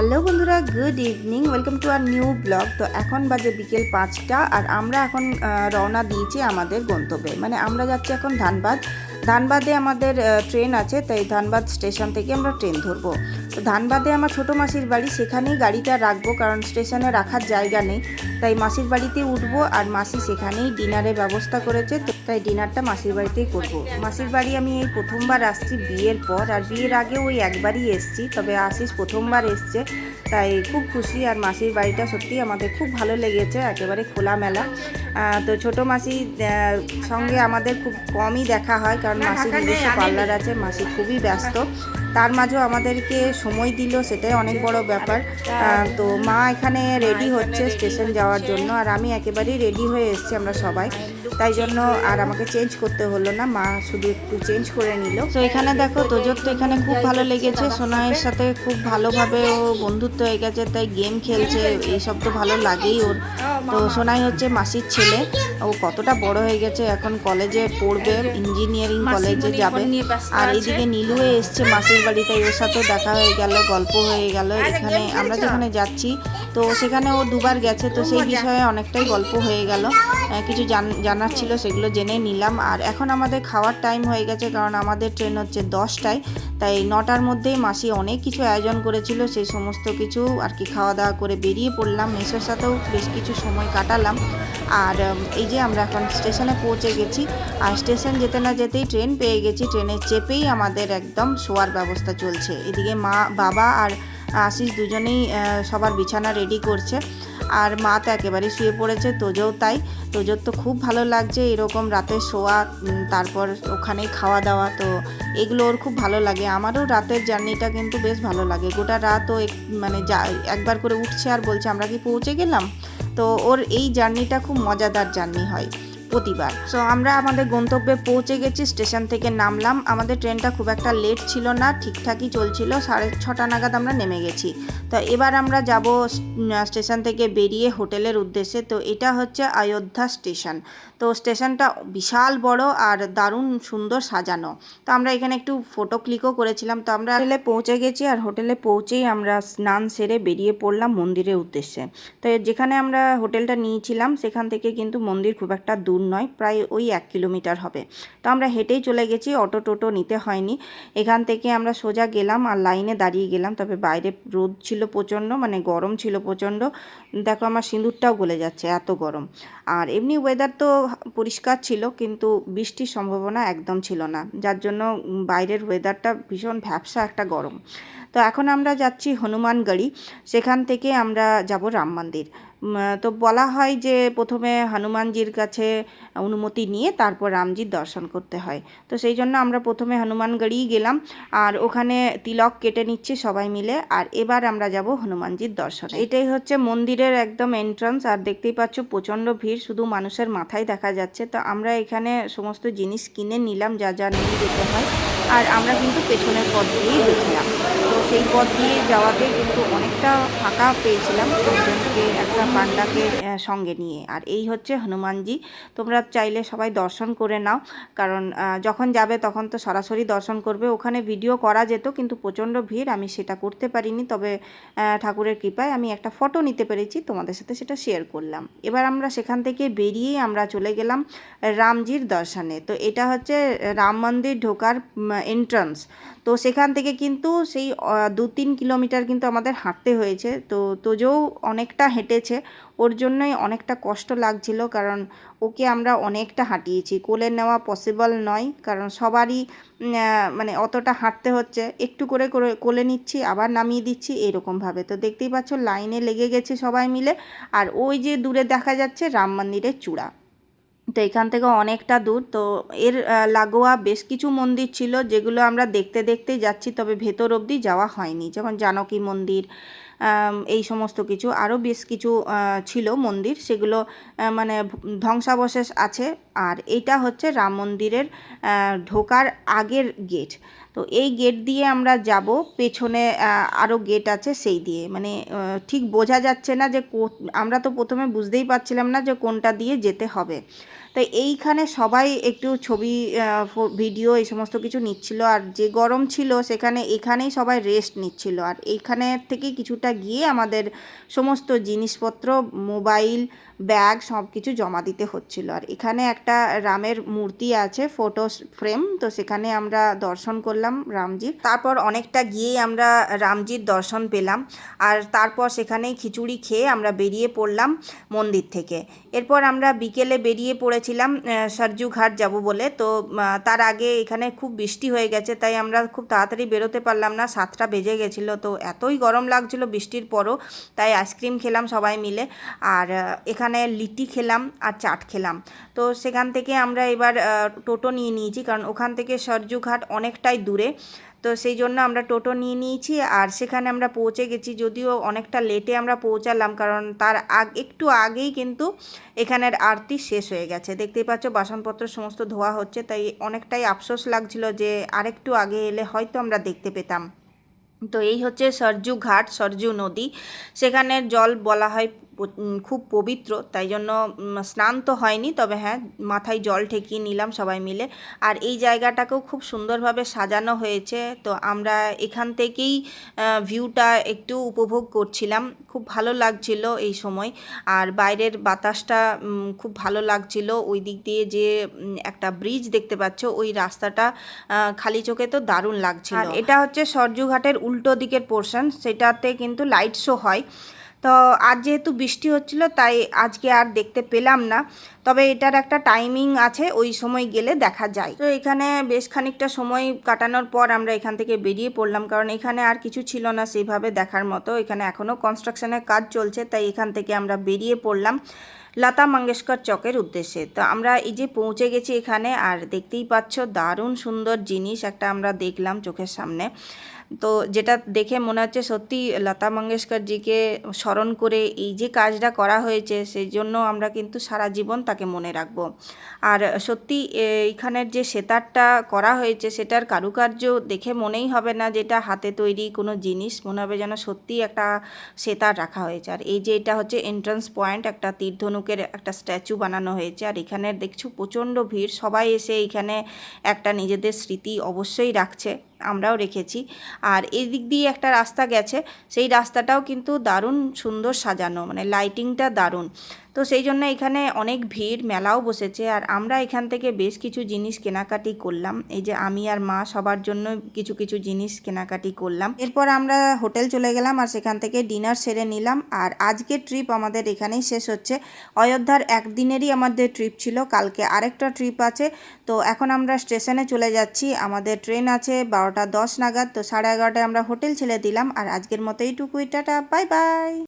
Hello বন্ধুরা, good evening, welcome to our new blog. তো এখন বাজে বিকেল 5টা আর আমরা এখন রওনা দিয়েছি আমাদের গন্তব্যে। মানে আমরা যাচ্ছি এখন ধানবাদে আমাদের ট্রেন আছে, তাই ধানবাদ স্টেশন থেকে আমরা ট্রেন ধরবো। তো ধানবাদে আমার ছোটো মাসির বাড়ি, সেখানেই গাড়িটা রাখবো কারণ স্টেশনে রাখার জায়গা নেই, তাই মাসির বাড়িতে উঠবো। আর মাসি সেখানেই ডিনারের ব্যবস্থা করেছে, তো তাই ডিনারটা মাসির বাড়িতেই করবো। মাসির বাড়ি আমি এই প্রথমবার আসছি বিয়ের পর, আর বিয়ের আগে ওই একবারই এসছি, তবে আশিস প্রথমবার এসছে, তাই খুব খুশি। আর মাসির বাড়িটা সত্যি আমাদের খুব ভালো লেগেছে, একেবারে খোলামেলা। তো ছোটো মাসির সঙ্গে আমাদের খুব কমই দেখা হয়, কারণ মাসির নিজস্ব পার্লার আছে, মাসি খুবই ব্যস্ত। তার মাঝেও আমাদেরকে সময় দিল, সেটাই অনেক বড় ব্যাপার। তো মা এখানে রেডি হচ্ছে স্টেশন যাওয়ার জন্য, আর আমি একেবারেই রেডি হয়ে এসেছি আমরা সবাই, তাই জন্য আর আমাকে চেঞ্জ করতে হলো না, মা শুধু একটু চেঞ্জ করে নিল। তো এখানে দেখো তোজোর তো এখানে খুব ভালো লেগেছে, সোনাইয়ের সাথে খুব ভালোভাবে ও বন্ধুত্ব হয়ে গেছে, তাই গেম খেলছে, এইসব তো ভালো লাগেই ওর। তো সোনাই হচ্ছে মাসির ছেলে, ও কতটা বড় হয়ে গেছে, এখন কলেজে পড়বে, ইঞ্জিনিয়ারিং কলেজে যাবে। আর এইদিকে নীলুয়ে এসছে মাসির বাড়ি, তাই ওর সাথেও দেখা হয়ে গেল, গল্প হয়ে গেল। এখানে আমরা যেখানে যাচ্ছি তো সেখানে ও দুবার গেছে, তো সেই বিষয়ে অনেকটাই গল্প হয়ে গেল, কিছু জানার ছিল সেগুলো জেনে নিলাম। আর এখন আমাদের খাওয়ার টাইম হয়ে গেছে, কারণ আমাদের ট্রেন হচ্ছে 10টায়, তাই 9টার মধ্যেই মাসি অনেক কিছু আয়োজন করেছিল, সেই সমস্ত কিছু আর কি খাওয়া দাওয়া করে বেরিয়ে পড়লাম। মেসোর সাথেও বেশ কিছু সময় কাটালাম। আর এই যে আমরা এখন স্টেশনে পৌঁছে গেছি, আর স্টেশন যেতে না যেতেই ট্রেন পেয়ে গেছি, ট্রেনে চেপেই আমাদের একদম শোয়ার ব্যবস্থা চলছে। এদিকে মা, বাবা আর আশিস দুজনেই সবার বিছানা রেডি করছে, আর মা তো একেবারে শুয়ে পড়েছে, তোজোও তাই। তোজোর তো খুব ভালো লাগছে এরকম রাতে শোয়া, তারপর ওখানেই খাওয়া দাওয়া, তো এগুলো ওর খুব ভালো লাগে। আমারও রাতের জার্নিটা কিন্তু বেশ ভালো লাগে, গোটা রাত ও মানে একবার করে উঠছে আর বলছে আমরা কি পৌঁছে গেলাম। তো ওর এই জার্নিটা খুব মজাদার জার্নি হয় প্রতিবার। সো আমরা আমাদের গন্তব্যে পৌঁছে গেছি, স্টেশন থেকে নামলাম। আমাদের ট্রেনটা খুব একটা লেট ছিল না, ঠিকঠাকই চলছিল, 6:30 নাগাদ আমরা নেমে গেছি। তো এবার আমরা যাব স্টেশন থেকে বেরিয়ে হোটেলের উদ্দেশ্যে। তো এটা হচ্ছে অযোধ্যা স্টেশন। তো স্টেশনটা বিশাল বড় আর দারুণ সুন্দর সাজানো। তো আমরা এখানে একটু ফটো ক্লিকও করেছিলাম। তো আমরা হোটেলে পৌঁছে গেছি, আর হোটেলে পৌঁছেই আমরা স্নান সেরে বেরিয়ে পড়লাম মন্দিরের উদ্দেশ্যে। তো যেখানে আমরা হোটেলটা নিয়েছিলাম সেখান থেকে কিন্তু মন্দির খুব একটা দূর নয়, প্রায় ওই 1 কিলোমিটার হবে। তো আমরা হেঁটেই চলে গেছি, অটো টোটো নিতে হয়নি। এখান থেকে আমরা সোজা গেলাম আর লাইনে দাঁড়িয়ে গেলাম, তবে বাইরে রোদ ছিল প্রচণ্ড, মানে গরম ছিল প্রচণ্ড। দেখো আমার সিঁদুরটাও গলে যাচ্ছে, এত গরম। আর এমনি ওয়েদার তো পরিষ্কার ছিল, কিন্তু বৃষ্টির সম্ভাবনা একদম ছিল না, যার জন্য বাইরের ওয়েদারটা ভীষণ ভ্যাপসা একটা গরম। তো এখন আমরা যাচ্ছি হনুমানগড়ি, সেখান থেকে আমরা যাব রাম মন্দির। তো বলা হয় যে প্রথমে হনুমানজির কাছে অনুমতি নিয়ে তারপর রামজির দর্শন করতে হয়। তো সেই জন্য আমরা প্রথমে হনুমানগড়িই গেলাম, আর ওখানে তিলক কেটে নিচ্ছি সবাই মিলে। আর এবার আমরা যাব হনুমানজির দর্শনে। এটাই হচ্ছে মন্দিরের একদম এন্ট্রান্স, আর দেখতেই পাচ্ছ প্রচণ্ড ভিড়, শুধু মানুষের মাথায় দেখা যাচ্ছে। তো আমরা এখানে সমস্ত জিনিস কিনে নিলাম, যা যা নিয়ে যেতে হয়। আর আমরা কিন্তু পেছনের পথ দিয়েই গেছিলাম, তো সেই পথ দিয়ে যাওয়াতে কিন্তু অনেকটা ফাঁকা পেয়েছিলাম, একজনকে একটা পান্ডাকে সঙ্গে নিয়ে। আর এই হচ্ছে হনুমানজি, তোমরা চাইলে সবাই দর্শন করে নাও, কারণ যখন যাবে তখন তো সরাসরি দর্শন করবে। ওখানে ভিডিও করা যেত, কিন্তু প্রচণ্ড ভিড়, আমি সেটা করতে পারিনি, তবে ঠাকুরের কৃপায় আমি একটা ফটো নিতে পেরেছি, তোমাদের সাথে সেটা শেয়ার করলাম। এবার আমরা সেখান থেকে বেরিয়ে আমরা চলে গেলাম রামজির দর্শনে। তো এটা হচ্ছে রাম মন্দির ঢোকার এন্ট্রান্স। তো সেখান থেকে কিন্তু সেই 2-3 কিলোমিটার কিন্তু আমাদের হাঁটতে হয়েছে। তো তোজও অনেকটা হেঁটেছে, ওর জন্যই অনেকটা কষ্ট লাগছিল, কারণ ওকে আমরা অনেকটা হাঁটিয়েছি, কোলে নেওয়া পসিবল নয়, কারণ সবারই মানে অতটা হাঁটতে হচ্ছে, একটু করে করে কোলে নিচ্ছি আবার নামিয়ে দিচ্ছি এরকমভাবে। তো দেখতেই পাচ্ছ লাইনে লেগে গেছে সবাই মিলে, আর ওই যে দূরে দেখা যাচ্ছে রাম মন্দিরের চূড়া। তো এখান থেকে অনেকটা দূর, তো এর লাগোয়া বেশ কিছু মন্দির ছিল যেগুলো আমরা দেখতে দেখতেই যাচ্ছি, তবে ভেতর অবধি যাওয়া হয়নি, যেমন জানকী মন্দির, এই সমস্ত কিছু আরও বেশ কিছু ছিল মন্দির, সেগুলো মানে ধ্বংসাবশেষ আছে। আর এইটা হচ্ছে রাম মন্দিরের ঢোকার আগের গেট। তো এই গেট দিয়ে আমরা যাব, পেছনে আরও গেট আছে সেই দিয়ে, মানে ঠিক বোঝা যাচ্ছে না যে আমরা তো প্রথমে বুঝতেই পারছিলাম না যে কোনটা দিয়ে যেতে হবে। তো এইখানে সবাই একটু ছবি ভিডিও এই সমস্ত কিছু নিচ্ছিল, আর যে গরম ছিল সেখানে এখানেই সবাই রেস্ট নিচ্ছিল। আর এইখানে থেকে কিছুটা গিয়ে আমাদের সমস্ত জিনিসপত্র, মোবাইল, ব্যাগ সব কিছু জমা দিতে হচ্ছিল। আর এখানে একটা রামের মূর্তি আছে, ফটো ফ্রেম, তো সেখানে আমরা দর্শন করলাম রামজির। তারপর অনেকটা গিয়েই আমরা রামজির দর্শন পেলাম। আর তারপর সেখানেই খিচুড়ি খেয়ে আমরা বেরিয়ে পড়লাম মন্দির থেকে। এরপর আমরা বিকেলে বেরিয়ে পড়েছিলাম সরজু ঘাট যাব বলে। তো তার আগে এখানে খুব বৃষ্টি হয়ে গেছে, তাই আমরা খুব তাড়াতাড়ি বেরোতে পারলাম না, 7টা বেজে গেছিলো। তো এতই গরম লাগছিল বৃষ্টির পরও, তাই আইসক্রিম খেলাম সবাই মিলে, আর এখানে লিটি খেলাম আর চাট খেলাম। তো সেখান থেকে আমরা এবার টোটো নিয়ে নিয়েছি, কারণ ওখান থেকে সরজু ঘাট অনেকটাই দূরে। তো সেই জন্য আমরা টোটো নিয়ে নিয়েছি, আর সেখানে আমরা পৌঁছে গেছি। যদিও অনেকটা লেটে আমরা পৌঁছালাম, কারণ তার একটু আগেই কিন্তু এখানের আরতি শেষ হয়ে গেছে। দেখতেই পাচ্ছ বাসনপত্র সমস্ত ধোয়া হচ্ছে, তাই অনেকটাই আফসোস লাগছিল যে আরেকটু আগে এলে হয়তো আমরা দেখতে পেতাম। তো এই হচ্ছে সরজু ঘাট, সরজু নদী। সেখানের জল বলা হয় খুব পবিত্র, তাই জন্য স্নান তো হয়নি, তবে হ্যাঁ মাথায় জল ঠেকিয়ে নিলাম সবাই মিলে। আর এই জায়গাটাকেও খুব সুন্দরভাবে সাজানো হয়েছে, তো আমরা এখান থেকেই ভিউটা একটু উপভোগ করছিলাম। খুব ভালো লাগছিল এই সময়, আর বাইরের বাতাসটা খুব ভালো লাগছিল। ওই দিক দিয়ে যে একটা ব্রিজ দেখতে পাচ্ছ, ওই রাস্তাটা খালি চোখে তো দারুণ লাগছিল। আর এটা হচ্ছে সরজু ঘাটের উল্টো দিকের পোর্শন, সেটাতে কিন্তু লাইট শো হয়। তো আজ যেহেতু বৃষ্টি হচ্ছিল, তাই আজকে আর দেখতে পেলাম না, তবে এটার একটা টাইমিং আছে, ওই সময় গেলে দেখা যায়। তো এখানে বেশ খানিকটা সময় কাটানোর পর আমরা এখান থেকে বেরিয়ে পড়লাম, কারণ এখানে আর কিছু ছিল না সেইভাবে দেখার মতো। এখানে এখনও কনস্ট্রাকশনের কাজ চলছে, তাই এখান থেকে আমরা বেরিয়ে পড়লাম লতা মঙ্গেশকর চকের উদ্দেশ্যে। তো আমরা এই যে পৌঁছে গেছি এখানে, আর দেখতেই পাচ্ছ দারুণ সুন্দর জিনিস একটা আমরা দেখলাম চোখের সামনে। তো যেটা দেখে মনে হচ্ছে সত্যি লতা মঙ্গেশকরজিকে স্মরণ করে এই যে কাজটা করা হয়েছে, সেই জন্য আমরা কিন্তু সারা জীবন তাকে মনে রাখব। আর সত্যি এইখানের যে সেতারটা করা হয়েছে, সেটার কারুকার্য দেখে মনেই হবে না যেটা হাতে তৈরি কোনো জিনিস, মনে হবে যেন সত্যি একটা সেতার রাখা হয়েছে। আর এই যে এটা হচ্ছে এন্ট্রান্স পয়েন্ট, একটা তীরধনুকের একটা স্ট্যাচু বানানো হয়েছে। আর এখানে দেখছো প্রচণ্ড ভিড়, সবাই এসে এখানে একটা নিজেদের স্মৃতি অবশ্যই রাখছে, আমরাও রেখেছি। আর এই দিক দিয়ে একটা রাস্তা গেছে, সেই রাস্তাটাও কিন্তু দারুণ সুন্দর সাজানো, মানে লাইটিংটা দারুণ। তো সেই জন্য এখানে অনেক ভিড়, মেলাও বসেছে। আর আমরা এখান থেকে বেশ কিছু জিনিস কেনাকাটি করলাম, এই যে আমি আর মা সবার জন্য কিছু কিছু জিনিস কেনাকাটি করলাম। এরপর আমরা হোটেল চলে গেলাম, আর সেখান থেকে ডিনার সেরে নিলাম। আর আজকের ট্রিপ আমাদের এখানেই শেষ হচ্ছে। অযোধ্যার একদিনেরই আমাদের ট্রিপ ছিল, কালকে আরেকটা ট্রিপ আছে। তো এখন আমরা স্টেশনে চলে যাচ্ছি, আমাদের ট্রেন আছে 12টা 10 নাগাদ। তো 11:30টায় আমরা হোটেল ছেড়ে দিলাম। আর আজকের মতো এইটুকুই, টাটা, বাই বাই।